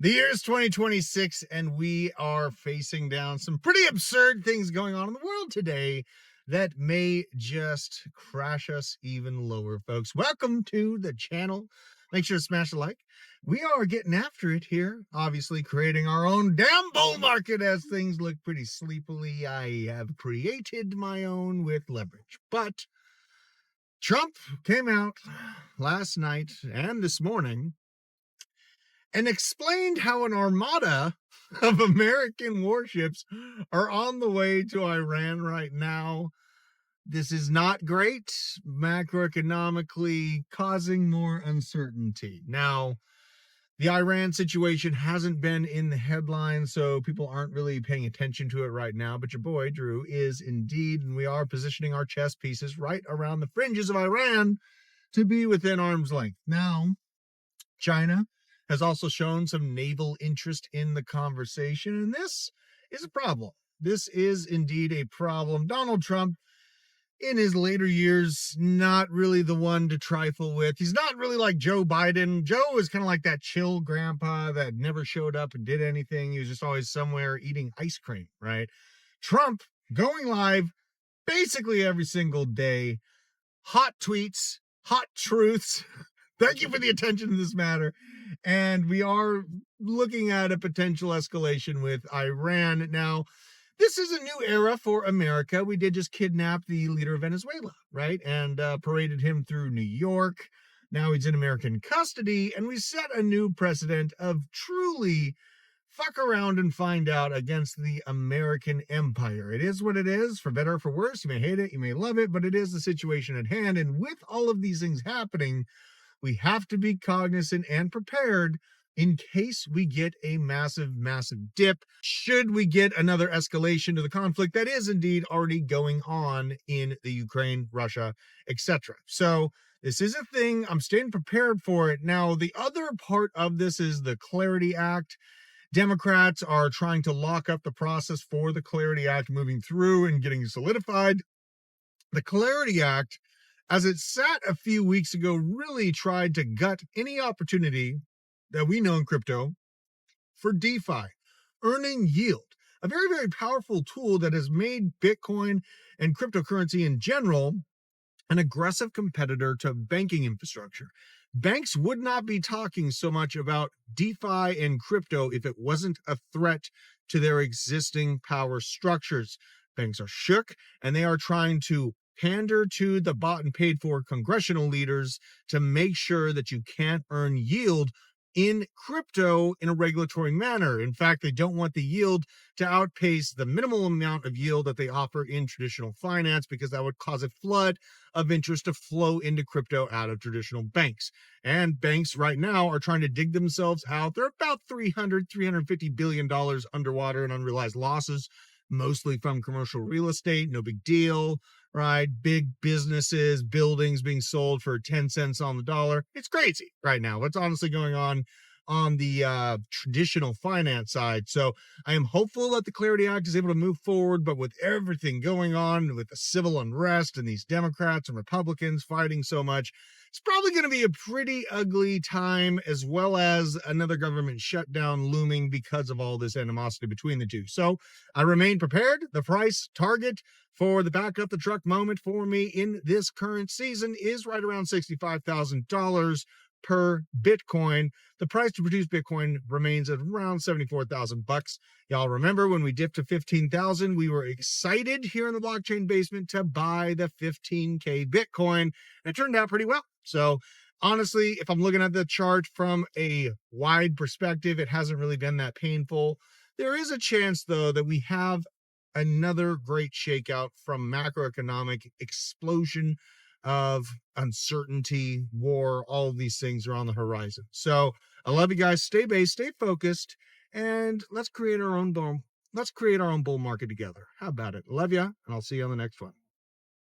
The year's 2026, and we are facing down some pretty absurd things going on in the world today that may just crash us even lower, folks. Welcome to the channel. Make sure to smash a like. We are getting after it here, obviously creating our own damn bull market as things look pretty sleepily. I have created my own with leverage, but Trump came out last night and this morning and explained how an armada of American warships are on the way to Iran right now. This is not great, macroeconomically causing more uncertainty. Now, the Iran situation hasn't been in the headlines, so people aren't really paying attention to it right now, but your boy, Drew, is indeed, and we are positioning our chess pieces right around the fringes of Iran to be within arm's length. Now, China has also shown some naval interest in the conversation, and this is a problem. This is indeed a problem. Donald Trump, in his later years, not really the one to trifle with. He's not really like Joe Biden. Joe was kind of like that chill grandpa that never showed up and did anything. He was just always somewhere eating ice cream, right? Trump going live basically every single day. Hot tweets, hot truths. Thank you for the attention to this matter. And we are looking at a potential escalation with Iran. Now, this is a new era for America. We did just kidnap the leader of Venezuela, right? And paraded him through New York. Now he's in American custody. And we set a new precedent of truly fuck around and find out against the American empire. It is what it is, for better or for worse. You may hate it, you may love it, but it is the situation at hand. And with all of these things happening, we have to be cognizant and prepared in case we get a massive, massive dip. Should we get another escalation to the conflict that is indeed already going on in the Ukraine, Russia, etc. So this is a thing. I'm staying prepared for it. Now, the other part of this is the Clarity Act. Democrats are trying to lock up the process for the Clarity Act moving through and getting solidified. The Clarity Act, as it sat a few weeks ago, really tried to gut any opportunity that we know in crypto for DeFi, earning yield, a very, very powerful tool that has made Bitcoin and cryptocurrency in general an aggressive competitor to banking infrastructure. Banks would not be talking so much about DeFi and crypto if it wasn't a threat to their existing power structures. Banks are shook, and they are trying to pander to the bought and paid for congressional leaders to make sure that you can't earn yield in crypto in a regulatory manner. In fact, they don't want the yield to outpace the minimal amount of yield that they offer in traditional finance, because that would cause a flood of interest to flow into crypto out of traditional banks. And banks right now are trying to dig themselves out. They're about $350 billion underwater in unrealized losses, mostly from commercial real estate. No big deal, right? Big businesses, buildings being sold for 10 cents on the dollar. It's crazy right now. What's honestly going on the traditional finance side. So I am hopeful that the Clarity Act is able to move forward, but with everything going on with the civil unrest and these Democrats and Republicans fighting so much, it's probably going to be a pretty ugly time, as well as another government shutdown looming because of all this animosity between the two. So I remain prepared. The price target for the back up the truck moment for me in this current season is right around $65,000 per Bitcoin. The price to produce Bitcoin remains at around 74,000 bucks. Y'all remember when we dipped to 15,000, we were excited here in the blockchain basement to buy the 15K Bitcoin, and it turned out pretty well. So honestly, if I'm looking at the chart from a wide perspective, it hasn't really been that painful. There is a chance, though, that we have another great shakeout from macroeconomic explosion of uncertainty, war. All of these things are on the horizon. So I love you guys. Stay based, stay focused, and let's create our own bull market together. How about it? Love ya, and I'll see you on the next one.